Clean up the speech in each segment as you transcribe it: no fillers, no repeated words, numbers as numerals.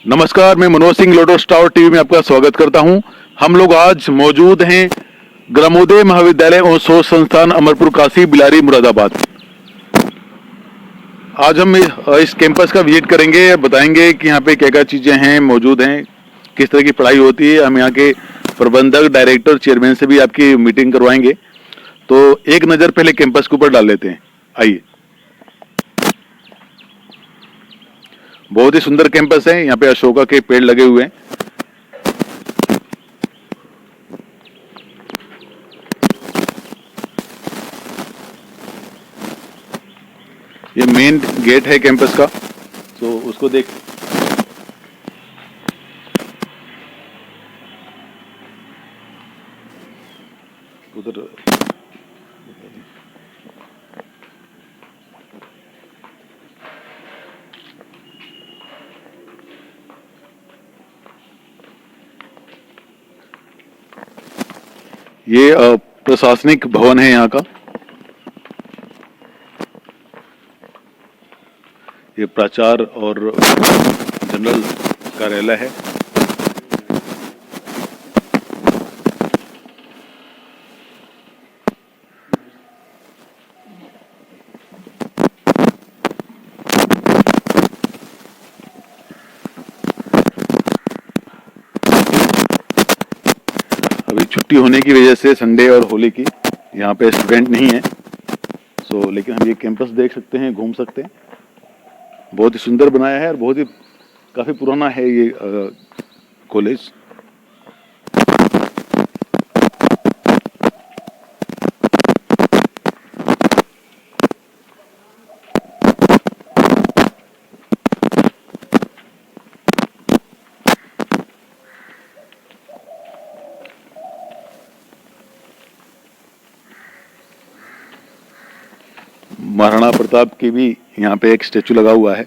नमस्कार, मैं Manoj Singh lotus tower TV में आपका स्वागत करता हूं। हम लोग आज मौजूद हैं ग्रामोदय महाविद्यालय और शोध संस्थान अमरपुर काशी बिलारी मुरादाबाद। आज हम इस कैंपस का विजिट करेंगे, बताएंगे कि यहाँ पे क्या क्या चीजें हैं, मौजूद हैं, किस तरह की पढ़ाई होती है। हम यहाँ के प्रबंधक, डायरेक्टर, चेयरमैन से भी आपकी मीटिंग करवाएंगे। तो एक नज़र पहले कैंपस के ऊपर डाल लेते हैं, आइए। बहुत ही सुंदर कैंपस है। यहाँ पे अशोका के पेड़ लगे हुए हैं। ये मेन गेट है कैंपस का, तो उसको देख उधर ये प्रशासनिक भवन है यहाँ का। ये प्राचार्य और जनरल कार्यालय है। अभी छुट्टी होने की वजह से संडे और होली की यहाँ पे स्टूडेंट नहीं है, लेकिन हम ये कैंपस देख सकते हैं, घूम सकते हैं। बहुत ही सुंदर बनाया है और बहुत ही काफी पुराना है ये कॉलेज। महाराणा प्रताप की भी यहाँ पे एक स्टेचू लगा हुआ है।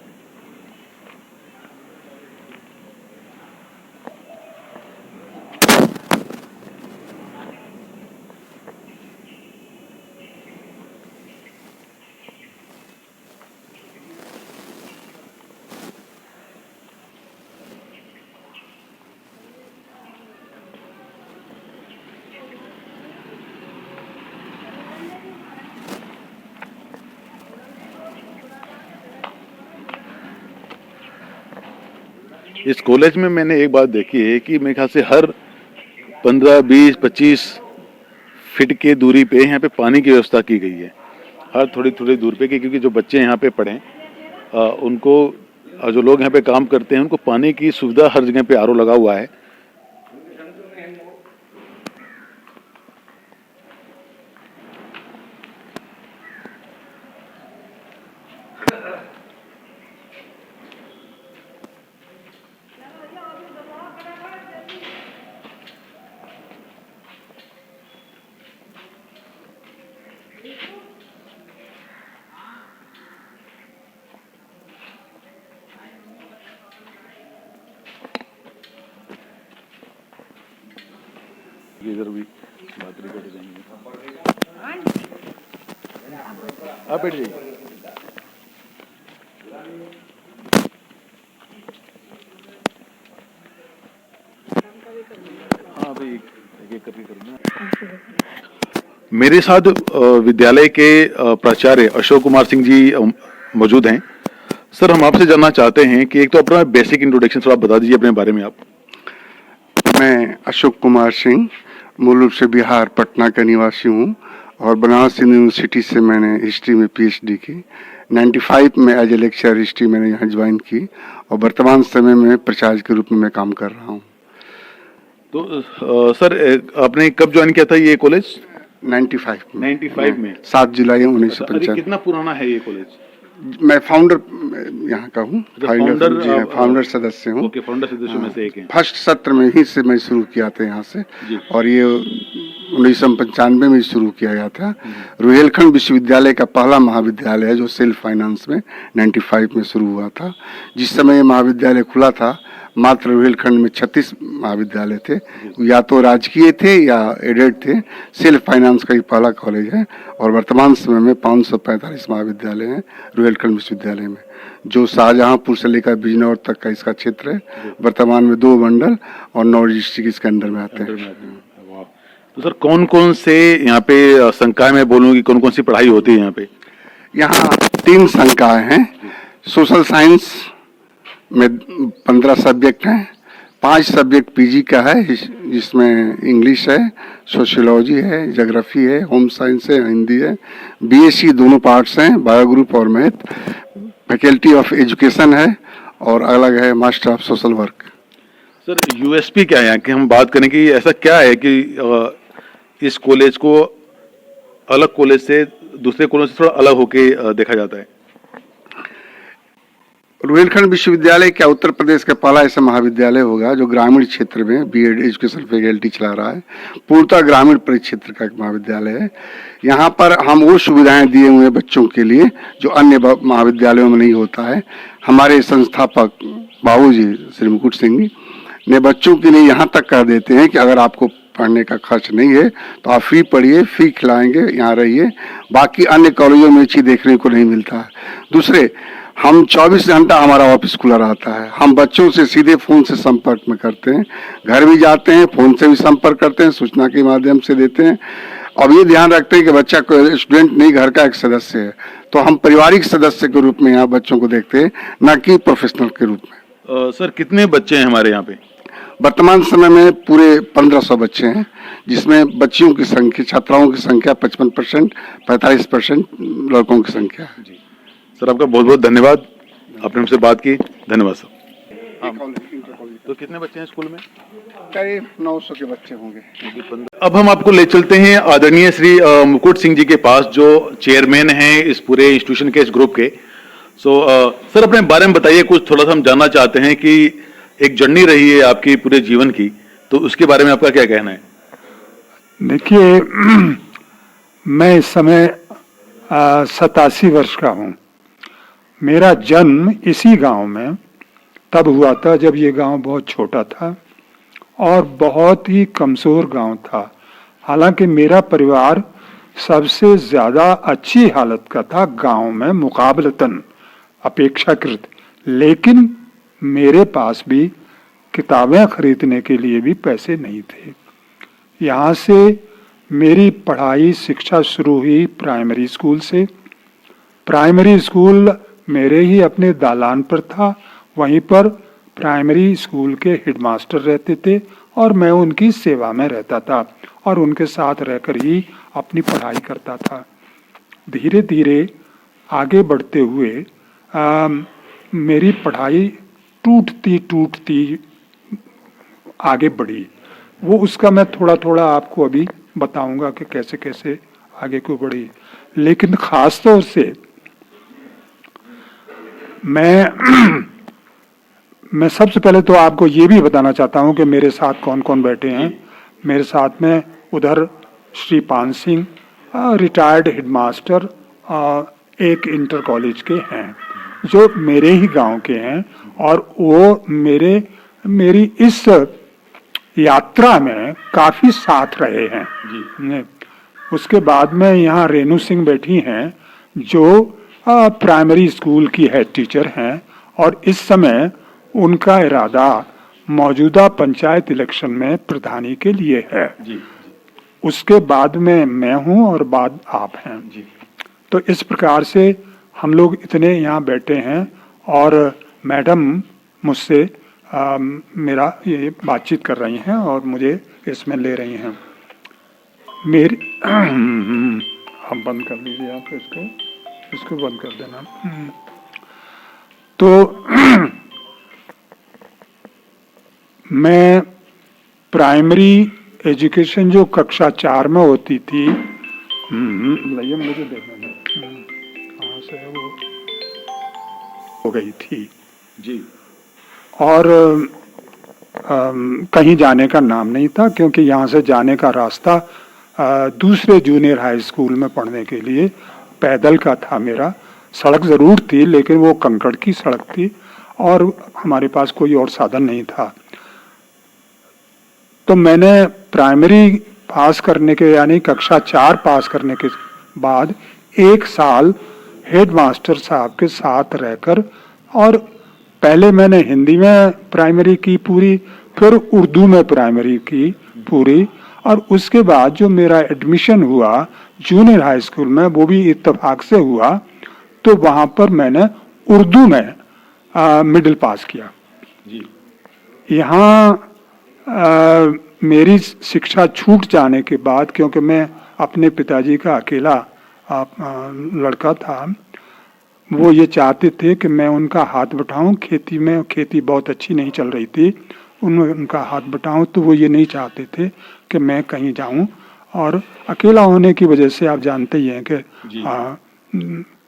इस कॉलेज में मैंने एक बात देखी है कि मेरे ख्याल से हर 15, 20, 25 फीट के दूरी पे यहाँ पे पानी की व्यवस्था की गई है, हर थोड़ी थोड़ी दूर पे, क्योंकि जो बच्चे यहाँ पे पढ़ें उनको, जो लोग यहाँ पे काम करते हैं उनको पानी की सुविधा हर जगह पे आरओ लगा हुआ है। इधर भी बात कर जाएंगे। आप बैठ जाइए। हाँ भाई, एक कभी करूँगा। मेरे साथ विद्यालय के प्राचार्य अशोक कुमार सिंह जी मौजूद हैं। सर, हम आपसे जानना चाहते हैं कि एक तो अपना बेसिक इंट्रोडक्शन थोड़ा बता दीजिए अपने बारे में आप। मैं अशोक कुमार सिंह मूल रूप से बिहार पटना का निवासी हूँ और बनारस यूनिवर्सिटी से मैंने हिस्ट्री में पीएचडी की। 95 में एज ए लेक्चर हिस्ट्री मैंने यहाँ ज्वाइन की और वर्तमान समय में प्राचार्य के रूप में मैं काम कर रहा हूँ। तो सर, आपने कब ज्वाइन किया था ये कॉलेज? 95 में 7 जुलाई 1995। कितना पुराना है ये कॉलेज? मैं फाउंडर यहाँ का हूँ, फाउंडर सदस्य हूँ। ओके, फाउंडर सदस्यों में से एक हैं। फर्स्ट सत्र में ही से मैं शुरू किया था यहाँ से, और ये 1995 में शुरू किया गया था। रुहेलखंड विश्वविद्यालय का पहला महाविद्यालय है जो सेल्फ फाइनेंस में 95 में शुरू हुआ था। जिस समय ये महाविद्यालय खुला था मात्र रुहेलखंड में 36 महाविद्यालय थे, या तो राजकीय थे या एडेड थे। सेल्फ फाइनेंस का ही पहला कॉलेज है और वर्तमान समय में 545 महाविद्यालय हैं रुहेलखंड विश्वविद्यालय में। जो शाहजहांपुर से लेकर बिजनौर तक का इसका क्षेत्र है। वर्तमान में 2 मंडल और 9 डिस्ट्रिक्ट इसके अंदर में आते हैं। वाह। तो सर कौन कौन से यहाँ पे संकाय में बोलूँ, कौन कौन सी पढ़ाई होती है यहाँ पे? यहाँ 3 संकाय हैं। सोशल साइंस में 15 सब्जेक्ट हैं, 5 सब्जेक्ट पीजी का है, जिसमें इंग्लिश है, सोशियोलॉजी है, ज्योग्राफी है, होम साइंस है, हिंदी है। बीएससी दोनों पार्ट्स हैं, बायो ग्रुप और मैथ। फैकल्टी ऑफ एजुकेशन है और अलग है master of social work. Sir USP क्या है यहाँ की? हम बात करें कि ऐसा क्या है कि इस कॉलेज को अलग कॉलेज से, दूसरे कॉलेज से थोड़ा अलग होके देखा जाता है? रुहेलखंड विश्वविद्यालय क्या उत्तर प्रदेश का पहला ऐसा महाविद्यालय होगा जो ग्रामीण क्षेत्र में बीएड एजुकेशन फैकल्टी चला रहा है। पूर्णतः ग्रामीण परिक्षेत्र का एक महाविद्यालय है। यहाँ पर हम वो सुविधाएं दिए हुए हैं बच्चों के लिए जो अन्य महाविद्यालयों में नहीं होता है। हमारे संस्थापक बाबूजी श्री मुकुट सिंह ने बच्चों के लिए यहाँ तक कर देते हैं कि अगर आपको पढ़ने का खर्च नहीं है तो आप फ्री पढ़िए, फ्री खिलाएंगे, यहाँ रहिए। बाकी अन्य कॉलेजों में चीज देखने को नहीं मिलता है। दूसरे, हम 24 घंटा हमारा ऑफिस खुला रहता है। हम बच्चों से सीधे फोन से संपर्क में करते हैं, घर भी जाते हैं, फोन से भी संपर्क करते हैं, सूचना के माध्यम से देते हैं। अब ये ध्यान रखते हैं कि बच्चा कोई स्टूडेंट नहीं, घर का एक सदस्य है। तो हम पारिवारिक सदस्य के रूप में यहाँ बच्चों को देखते हैं, न कि प्रोफेशनल के रूप में। सर कितने बच्चे हैं हमारे यहाँ पे? वर्तमान समय में पूरे 1500 बच्चे हैं, जिसमें बच्चियों की संख्या, छात्राओं की संख्या 55%, 45% लड़कों की संख्या है। जी सर, आपका बहुत बहुत धन्यवाद, आपने हमसे बात की। धन्यवाद सर। तो कितने बच्चे हैं स्कूल में? करीब 900 के बच्चे होंगे। अब हम आपको ले चलते हैं आदरणीय श्री मुकुट सिंह जी के पास, जो चेयरमैन हैं इस पूरे इंस्टीट्यूशन के, इस ग्रुप के। सर अपने बारे में बताइए कुछ, थोड़ा सा हम जानना चाहते हैं कि एक जर्नी रही है आपकी पूरे जीवन की, तो उसके बारे में आपका क्या कहना है? देखिए, मैं इस समय 87 वर्ष का हूँ। मेरा जन्म इसी गांव में तब हुआ था जब ये गांव बहुत छोटा था और बहुत ही कमजोर गांव था। हालांकि मेरा परिवार सबसे ज्यादा अच्छी हालत का था गांव में मुकाबलतन, अपेक्षाकृत। लेकिन मेरे पास भी किताबें खरीदने के लिए भी पैसे नहीं थे। यहाँ से मेरी पढ़ाई, शिक्षा शुरू हुई प्राइमरी स्कूल से। प्राइमरी स्कूल मेरे ही अपने दालान पर था। वहीं पर प्राइमरी स्कूल के हेडमास्टर रहते थे और मैं उनकी सेवा में रहता था और उनके साथ रहकर ही अपनी पढ़ाई करता था। धीरे धीरे आगे बढ़ते हुए मेरी पढ़ाई टूटती आगे बढ़ी। वो उसका मैं थोड़ा थोड़ा आपको अभी बताऊंगा कि कैसे कैसे आगे को बढ़ी। लेकिन खास तौर से मैं सबसे पहले तो आपको ये भी बताना चाहता हूँ कि मेरे साथ कौन कौन बैठे हैं। मेरे साथ में उधर श्री पान सिंह, रिटायर्ड हेडमास्टर, एक इंटर कॉलेज के हैं जो मेरे ही गांव के हैं और वो मेरी इस यात्रा में काफी साथ रहे हैं जी। उसके बाद में यहाँ रेणु सिंह बैठी हैं जो प्राइमरी स्कूल की हेड टीचर हैं और इस समय उनका इरादा मौजूदा पंचायत इलेक्शन में प्रधानी के लिए है जी। उसके बाद में मैं हूं और बाद आप हैं जी। तो इस प्रकार से हम लोग इतने यहाँ बैठे हैं और मैडम मुझसे मेरा ये बातचीत कर रही हैं और मुझे इसमें ले रही हैं। मेरी हम बंद कर लीजिए आप इसको बंद कर देना। तो मैं प्राइमरी एजुकेशन जो कक्षा 4 में होती थी, लाइए मुझे देखना कहाँ से है वो, हो गई थी जी। और कहीं जाने का नाम नहीं था क्योंकि यहाँ से जाने का रास्ता दूसरे जूनियर हाई स्कूल में पढ़ने के लिए पैदल का था। मेरा सड़क जरूर थी लेकिन वो कंकड़ की सड़क थी और हमारे पास कोई और साधन नहीं था। तो मैंने प्राइमरी पास करने के यानी कक्षा 4 पास करने के बाद 1 साल हेड मास्टर साहब के साथ रहकर, और पहले मैंने हिंदी में प्राइमरी की पूरी, फिर उर्दू में प्राइमरी की पूरी, और उसके बाद जो मेरा एडमिशन हुआ जूनियर हाई स्कूल में, वो भी इत्तेफाक से हुआ, तो वहां पर मैंने उर्दू में मिडिल पास किया। जी। यहाँ मेरी शिक्षा छूट जाने के बाद, क्योंकि मैं अपने पिताजी का अकेला लड़का था, वो ये चाहते थे कि मैं उनका हाथ बटाऊं खेती में। खेती बहुत अच्छी नहीं चल रही थी, उनका हाथ बटाऊं, तो वो ये नहीं चाहते थे कि मैं कहीं जाऊं, और अकेला होने की वजह से आप जानते ही हैं कि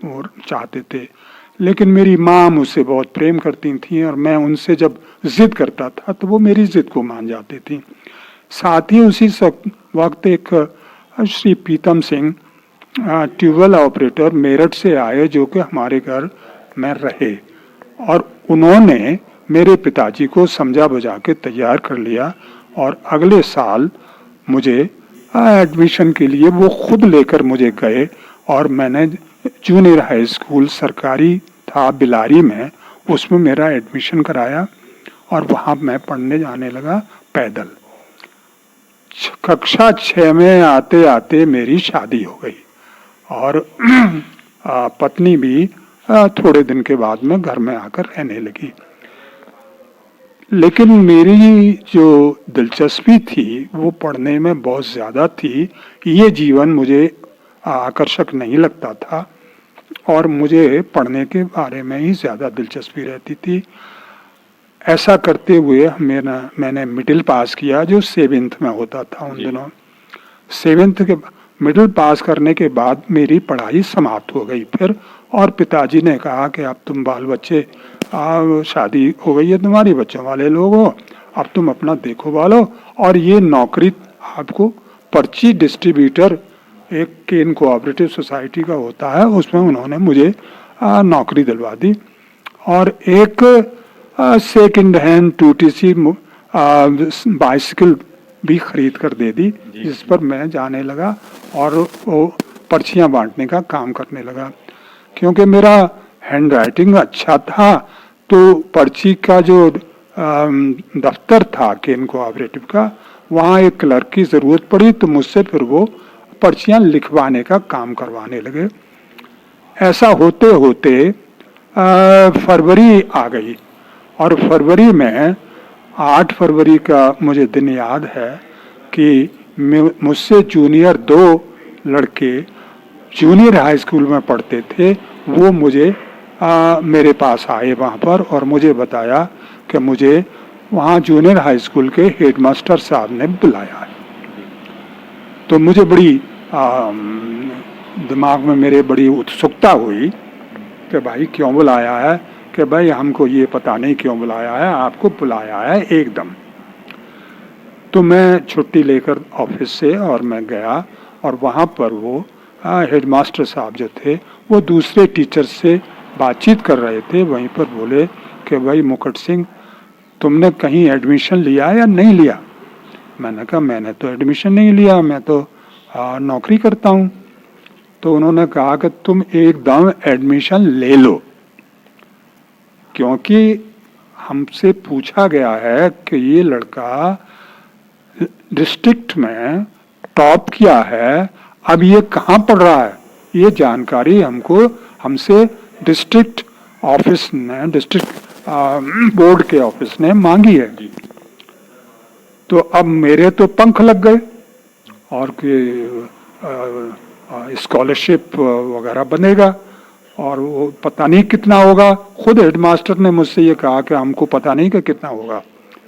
वो चाहते थे। लेकिन मेरी माँ मुझसे बहुत प्रेम करती थी, और मैं उनसे जब जिद करता था तो वो मेरी जिद को मान जाती थी। साथ ही उसी वक्त एक श्री प्रीतम सिंह ट्यूबवेल ऑपरेटर मेरठ से आए, जो कि हमारे घर में रहे, और उन्होंने मेरे पिताजी को समझा बुझा के तैयार कर लिया, और अगले साल मुझे एडमिशन के लिए वो खुद लेकर मुझे गए, और मैंने जूनियर हाई स्कूल सरकारी था बिलारी में, उसमें मेरा एडमिशन कराया, और वहाँ मैं पढ़ने जाने लगा पैदल। कक्षा 6 में आते आते मेरी शादी हो गई, और पत्नी भी थोड़े दिन के बाद में घर में आकर रहने लगी। लेकिन मेरी जो दिलचस्पी थी वो पढ़ने में बहुत ज़्यादा थी। ये जीवन मुझे आकर्षक नहीं लगता था, और मुझे पढ़ने के बारे में ही ज़्यादा दिलचस्पी रहती थी। ऐसा करते हुए मैंने मिडिल पास किया, जो 7th में होता था उन दिनों। 7th के मिडिल पास करने के बाद मेरी पढ़ाई समाप्त हो गई फिर, और पिताजी ने कहा कि अब तुम बाल बच्चे, शादी हो गई है तुम्हारी, बच्चों वाले लोग हो, अब तुम अपना देखो वालो, और ये नौकरी आपको पर्ची डिस्ट्रीब्यूटर एक केन कोऑपरेटिव सोसाइटी का होता है, उसमें उन्होंने मुझे नौकरी दिलवा दी, और एक सेकंड हैंड टूटीसी बाइसिकल भी खरीद कर दे दी, जिस पर मैं जाने लगा और वो पर्चियां बांटने का काम करने लगा। क्योंकि मेरा हैंड राइटिंग अच्छा था, तो पर्ची का जो दफ्तर था केन कोऑपरेटिव का, वहाँ एक क्लर्क की ज़रूरत पड़ी, तो मुझसे फिर वो पर्चियां लिखवाने का काम करवाने लगे। ऐसा होते होते फरवरी आ गई, और फरवरी में 8 फरवरी का मुझे दिन याद है कि मुझसे जूनियर 2 लड़के जूनियर हाई स्कूल में पढ़ते थे, वो मुझे मेरे पास आए वहाँ पर, और मुझे बताया कि मुझे वहाँ जूनियर हाई स्कूल के हेडमास्टर साहब ने बुलाया है। तो मुझे बड़ी दिमाग में मेरे बड़ी उत्सुकता हुई कि भाई क्यों बुलाया है, कि भाई हमको ये पता नहीं क्यों बुलाया है, आपको बुलाया है एकदम। तो मैं छुट्टी लेकर ऑफिस से और मैं गया, और वहाँ पर वो हेडमास्टर साहब जो थे वो दूसरे टीचर से बातचीत कर रहे थे। वहीं पर बोले कि भाई मुकुट सिंह, तुमने कहीं एडमिशन लिया या नहीं लिया? मैंने कहा मैंने तो एडमिशन नहीं लिया, मैं तो नौकरी करता हूँ। तो उन्होंने कहा कि तुम एकदम एडमिशन ले लो, क्योंकि हमसे पूछा गया है कि ये लड़का डिस्ट्रिक्ट में टॉप किया है, अब ये कहाँ पढ़ रहा है, ये जानकारी हमसे डिस्ट्रिक्ट ऑफिस ने, डिस्ट्रिक्ट बोर्ड के ऑफिस ने मांगी है। तो अब मेरे तो पंख लग गए, और कि स्कॉलरशिप वगैरह बनेगा, और वो पता नहीं कितना होगा। खुद हेडमास्टर ने मुझसे ये कहा कि हमको पता नहीं कि कितना होगा,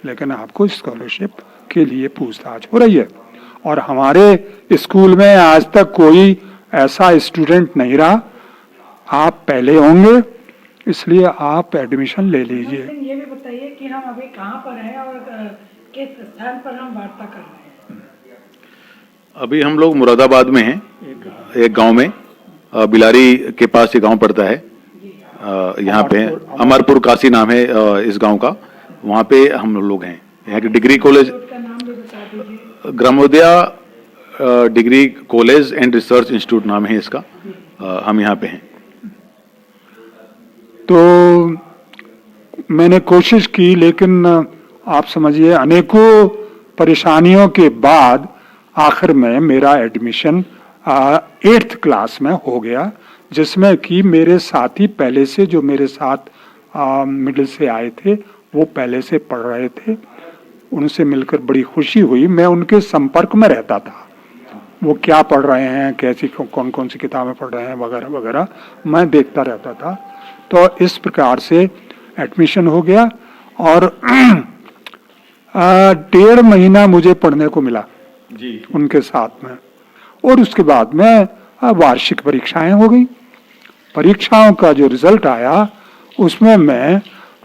लेकिन आपको स्कॉलरशिप के लिए पूछताछ हो रही है। और हमारे स्कूल में आज तक कोई ऐसा स्टूडेंट नहीं रहा, आप पहले होंगे, इसलिए आप एडमिशन ले लीजिए। ये भी बताइए कि हम अभी कहाँ पर हैं और किस स्थान पर हम वार्ता कर रहे हैं? अभी हम लोग मुरादाबाद में हैं, एक गांव में, बिलारी के पास ये गांव पड़ता है। यहाँ पे अमरपुर काशी नाम है इस गांव का, वहाँ पे हम लोग हैं। यहाँ के डिग्री कॉलेज का नाम भी बता दीजिए। Gramodaya degree college and research institute नाम है इसका। हम यहाँ पे हैं। तो मैंने कोशिश की, लेकिन आप समझिए अनेकों परेशानियों के बाद आखिर में मेरा एडमिशन 8th क्लास में हो गया, जिसमें कि मेरे साथी पहले से जो मेरे साथ मिडिल से आए थे वो पहले से पढ़ रहे थे। उनसे मिलकर बड़ी खुशी हुई। मैं उनके संपर्क में रहता था, वो क्या पढ़ रहे हैं, कैसी कौन कौन सी किताबें पढ़ रहे हैं वगैरह वगैरह मैं देखता रहता था। तो इस प्रकार से एडमिशन हो गया और 1.5 महीना मुझे पढ़ने को मिला जी उनके साथ में। और उसके बाद में वार्षिक परीक्षाएं हो गई। परीक्षाओं का जो रिजल्ट आया उसमें मैं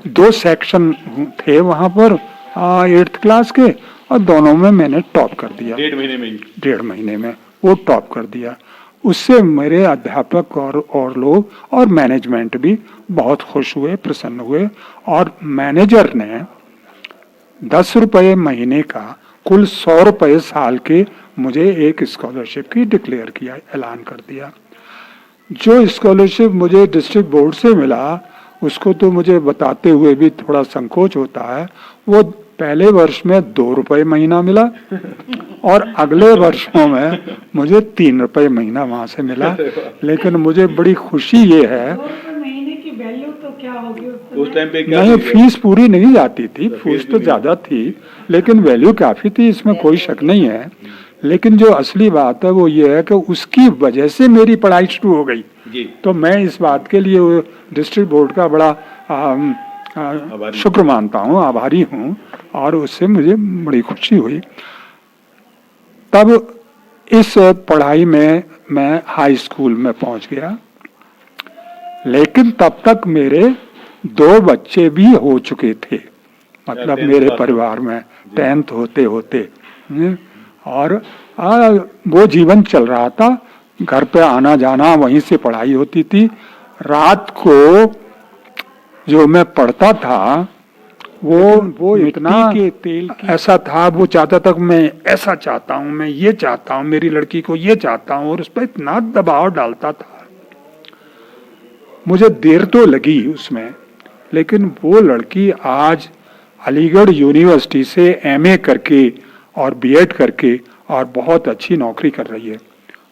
2 सेक्शन थे वहां पर 8th क्लास के, और दोनों में मैंने टॉप कर दिया। 1.5 महीने में वो टॉप कर दिया। उससे मेरे अध्यापक और लोग और मैनेजमेंट भी बहुत खुश हुए, प्रसन्न हुए। और मैनेजर ने 10 रुपये महीने का कुल 100 रुपये साल के मुझे एक स्कॉलरशिप की डिक्लेयर किया, ऐलान कर दिया। जो स्कॉलरशिप मुझे डिस्ट्रिक्ट बोर्ड से मिला उसको तो मुझे बताते हुए भी थोड़ा संकोच होता है। वो पहले वर्ष में 2 रुपये महीना मिला और अगले वर्षों में मुझे 3 रुपये महीना वहां से मिला। लेकिन मुझे बड़ी खुशी ये है, 2 रुपये महीने की वैल्यू तो क्या होगी उस टाइम पे? क्या नहीं, फीस पूरी नहीं जाती थी, फीस तो ज्यादा थी, लेकिन वैल्यू काफी थी, इसमें कोई शक नहीं है। लेकिन जो असली बात है वो ये है कि उसकी वजह से मेरी पढ़ाई शुरू हो गई। तो मैं इस बात के लिए डिस्ट्रिक्ट बोर्ड का बड़ा शुक्र मानता हूँ, आभारी हूँ, और उससे मुझे बड़ी खुशी हुई। तब इस पढ़ाई में मैं हाई स्कूल में पहुंच गया, लेकिन तब तक मेरे 2 बच्चे भी हो चुके थे, मतलब मेरे परिवार में 10th होते होते। और वो जीवन चल रहा था, घर पे आना जाना, वहीं से पढ़ाई होती थी। रात को जो मैं पढ़ता था वो इतना के तेल ऐसा था, वो चाहता था मैं ऐसा चाहता हूँ, मैं ये चाहता हूँ, मेरी लड़की को ये चाहता हूँ, और उस पर इतना दबाव डालता था। मुझे देर तो लगी उसमें, लेकिन वो लड़की आज अलीगढ़ यूनिवर्सिटी से MA करके और B.Ed करके और बहुत अच्छी नौकरी कर रही है।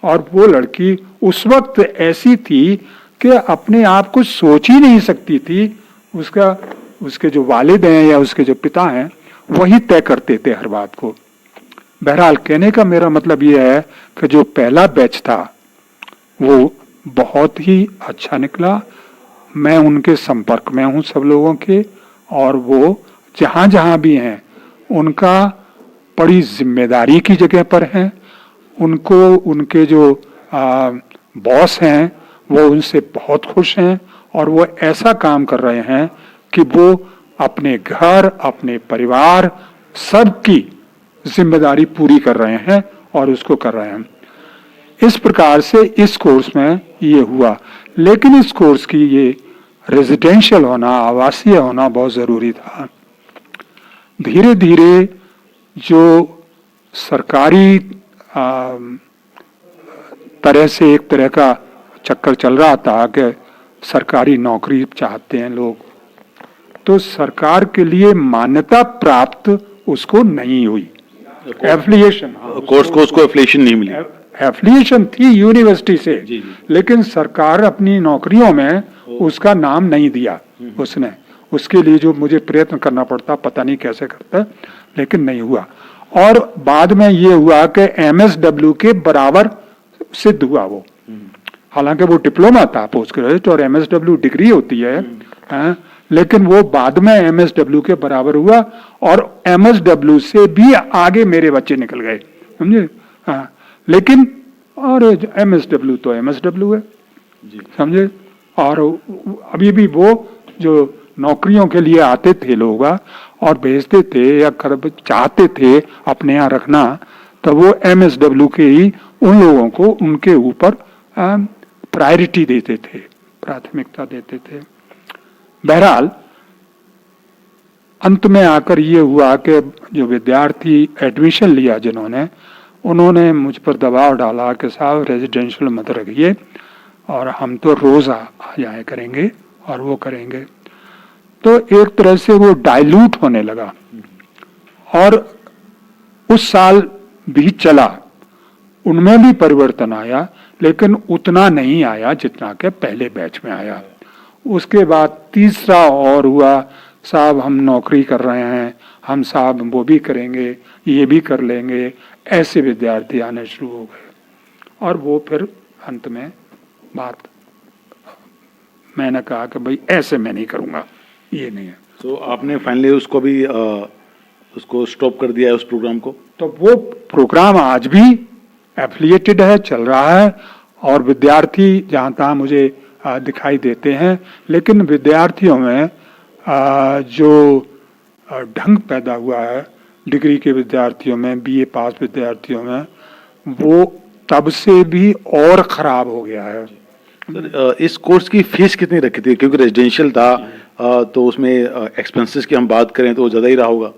और वो लड़की उस वक्त ऐसी थी कि अपने आप को सोच ही नहीं सकती थी। उसके जो वालिद हैं या उसके जो पिता हैं वही तय करते थे हर बात को। बहरहाल कहने का मेरा मतलब ये है कि जो पहला बैच था वो बहुत ही अच्छा निकला। मैं उनके संपर्क में हूँ सब लोगों के, और वो जहाँ जहाँ भी हैं उनका बड़ी जिम्मेदारी की जगह पर हैं। उनको उनके जो बॉस हैं वो उनसे बहुत खुश हैं, और वो ऐसा काम कर रहे हैं कि वो अपने घर, अपने परिवार, सबकी जिम्मेदारी पूरी कर रहे हैं और उसको कर रहे हैं। इस प्रकार से इस कोर्स में ये हुआ। लेकिन इस कोर्स की ये रेजिडेंशियल होना, आवासीय होना बहुत जरूरी था। धीरे धीरे जो सरकारी तरह से एक तरह का चक्कर चल रहा था कि सरकारी नौकरी चाहते हैं लोग, तो सरकार के लिए मान्यता प्राप्त उसको नहीं हुई। एफिलिएशन, कोर्स को उसको एफिलिएशन नहीं मिली। एफिलिएशन थी यूनिवर्सिटी से, लेकिन सरकार अपनी नौकरियों में उसका नाम नहीं दिया उसने। उसके लिए जो मुझे प्रयत्न करना पड़ता, पता नहीं कैसे करता, लेकिन नहीं हुआ। और बाद में ये हुआ कि MSW के बराबर सिद्ध हुआ वो। हालांकि वो डिप्लोमा था, पोस्ट ग्रेजुएट, और MSW डिग्री होती है, लेकिन वो बाद में MSW के बराबर हुआ, और MSW से भी आगे मेरे बच्चे निकल गए, समझे। लेकिन और MSW तो MSW है, समझे। और अभी भी वो जो नौकरियों के लिए आते थे लोग और भेजते थे या चाहते थे अपने यहाँ रखना, तो वो MSW के ही उन लोगों को उनके ऊपर प्रायोरिटी देते थे, प्राथमिकता देते थे। बहरहाल अंत में आकर ये हुआ कि जो विद्यार्थी एडमिशन लिया जिन्होंने, उन्होंने मुझ पर दबाव डाला कि साहब रेजिडेंशियल मत रखिए, और हम तो रोज आ जाया करेंगे और वो करेंगे। तो एक तरह से वो डाइल्यूट होने लगा और उस साल भी चला, उनमें भी परिवर्तन आया, लेकिन उतना नहीं आया जितना के पहले बैच में आया। उसके बाद तीसरा और हुआ, साहब हम नौकरी कर रहे हैं, हम साहब वो भी करेंगे, ये भी कर लेंगे, ऐसे विद्यार्थी आने शुरू हो गए। और वो फिर अंत में बात मैंने कहा कि भाई ऐसे मैं नहीं करूँगा, ये नहीं है। तो आपने फाइनली उसको भी उसको स्टॉप कर दिया है, उस प्रोग्राम को? तो वो प्रोग्राम आज भी एफिलिएटेड है, चल रहा है, और विद्यार्थी जहाँ तहाँ मुझे दिखाई देते हैं, लेकिन विद्यार्थियों में जो ढंग पैदा हुआ है डिग्री के विद्यार्थियों में, बीए पास विद्यार्थियों में, वो तब से भी और खराब हो गया है। सर, इस कोर्स की फीस कितनी रखी थी? क्योंकि रेजिडेंशियल था, तो उसमें एक्सपेंसेस की हम बात करें तो वो ज़्यादा ही रहा होगा।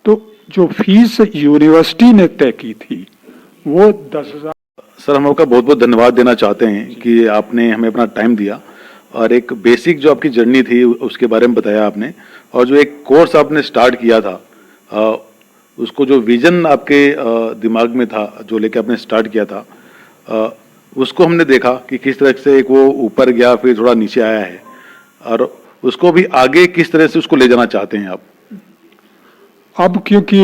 तो जो फीस यूनिवर्सिटी ने तय की थी वो 10,000। सर, हम आपका बहुत बहुत धन्यवाद देना चाहते हैं कि आपने हमें अपना टाइम दिया और एक बेसिक जो आपकी जर्नी थी उसके बारे में बताया आपने, और जो एक कोर्स आपने स्टार्ट किया था, उसको जो विजन आपके दिमाग में था जो लेके आपने स्टार्ट किया था, उसको हमने देखा कि किस तरह से एक वो ऊपर गया, फिर थोड़ा नीचे आया है, और उसको भी आगे किस तरह से उसको ले जाना चाहते हैं आप? अब क्योंकि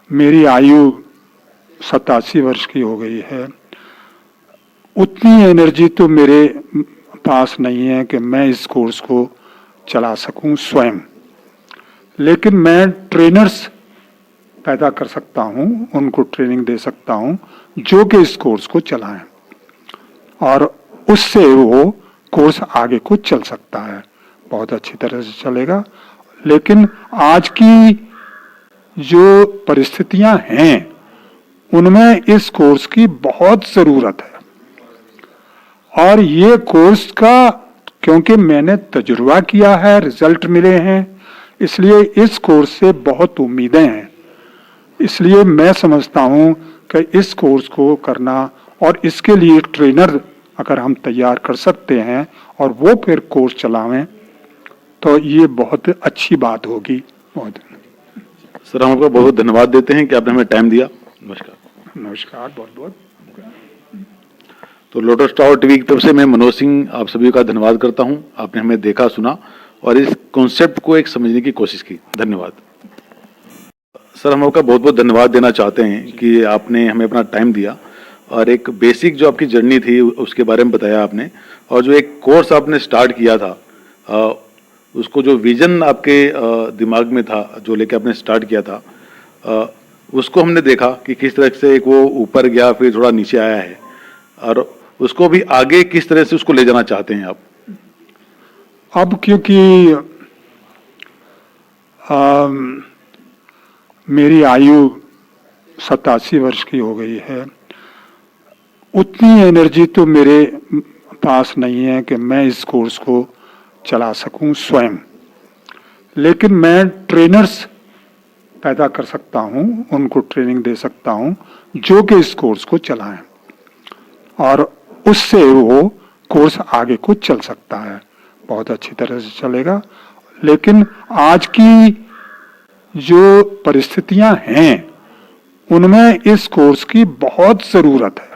मेरी आयु 87 वर्ष की हो गई है, उतनी एनर्जी तो मेरे पास नहीं है कि मैं इस कोर्स को चला सकूं स्वयं, लेकिन मैं ट्रेनर्स पैदा कर सकता हूं, उनको ट्रेनिंग दे सकता हूं जो कि इस कोर्स को चलाएं, और उससे वो कोर्स आगे को चल सकता है, बहुत अच्छी तरह से चलेगा। लेकिन आज की जो परिस्थितियां हैं उनमें इस कोर्स की बहुत जरूरत है, और ये कोर्स का क्योंकि मैंने तजुर्बा किया है, रिजल्ट मिले हैं, इसलिए इस कोर्स से बहुत उम्मीदें हैं। इसलिए मैं समझता हूं कि इस कोर्स को करना और इसके लिए ट्रेनर अगर हम तैयार कर सकते हैं और वो फिर कोर्स चलावें तो ये बहुत अच्छी बात होगी। बहुत सर, हम आपका बहुत धन्यवाद देते हैं कि आपने हमें टाइम दिया। नमस्कार। नमस्कार, बहुत बहुत। तो लोटस टावर टीवी की तरफ से मैं मनोज सिंह आप सभी का धन्यवाद करता हूं। आपने हमें देखा, सुना और इस कॉन्सेप्ट को एक समझने की कोशिश की। धन्यवाद। सर, हम आपका बहुत बहुत धन्यवाद देना चाहते हैं कि आपने हमें अपना टाइम दिया और एक बेसिक जो आपकी जर्नी थी उसके बारे में बताया आपने, और जो एक कोर्स आपने स्टार्ट किया था, उसको जो विजन आपके दिमाग में था जो लेके आपने स्टार्ट किया था, उसको हमने देखा कि किस तरह से एक वो ऊपर गया, फिर थोड़ा नीचे आया है, और उसको भी आगे किस तरह से उसको ले जाना चाहते हैं आप? अब क्योंकि मेरी आयु 87 वर्ष की हो गई है, उतनी एनर्जी तो मेरे पास नहीं है कि मैं इस कोर्स को चला सकूं स्वयं, लेकिन मैं ट्रेनर्स पैदा कर सकता हूं, उनको ट्रेनिंग दे सकता हूं जो कि इस कोर्स को चलाएं, और उससे वो कोर्स आगे को चल सकता है, बहुत अच्छी तरह से चलेगा। लेकिन आज की जो परिस्थितियां हैं उनमें इस कोर्स की बहुत जरूरत है,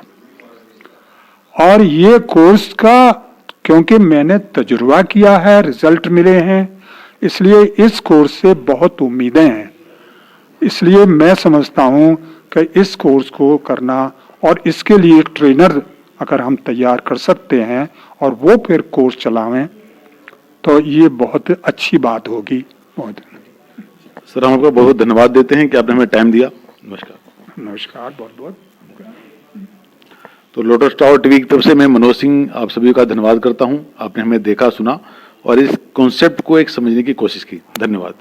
और ये कोर्स का क्योंकि मैंने तजुर्बा किया है, रिजल्ट मिले हैं, इसलिए इस कोर्स से बहुत उम्मीदें हैं। इसलिए मैं समझता हूं कि इस कोर्स को करना और इसके लिए ट्रेनर अगर हम तैयार कर सकते हैं और वो फिर कोर्स चलावें तो ये बहुत अच्छी बात होगी। बहुत सर, हम आपका बहुत धन्यवाद देते हैं कि आपने हमें टाइम दिया। नमस्कार। नमस्कार, बहुत बहुत। तो लोटस टावर टीवी की तरफ से मैं मनोज सिंह आप सभी का धन्यवाद करता हूं। आपने हमें देखा, सुना और इस कॉन्सेप्ट को एक समझने की कोशिश की। धन्यवाद।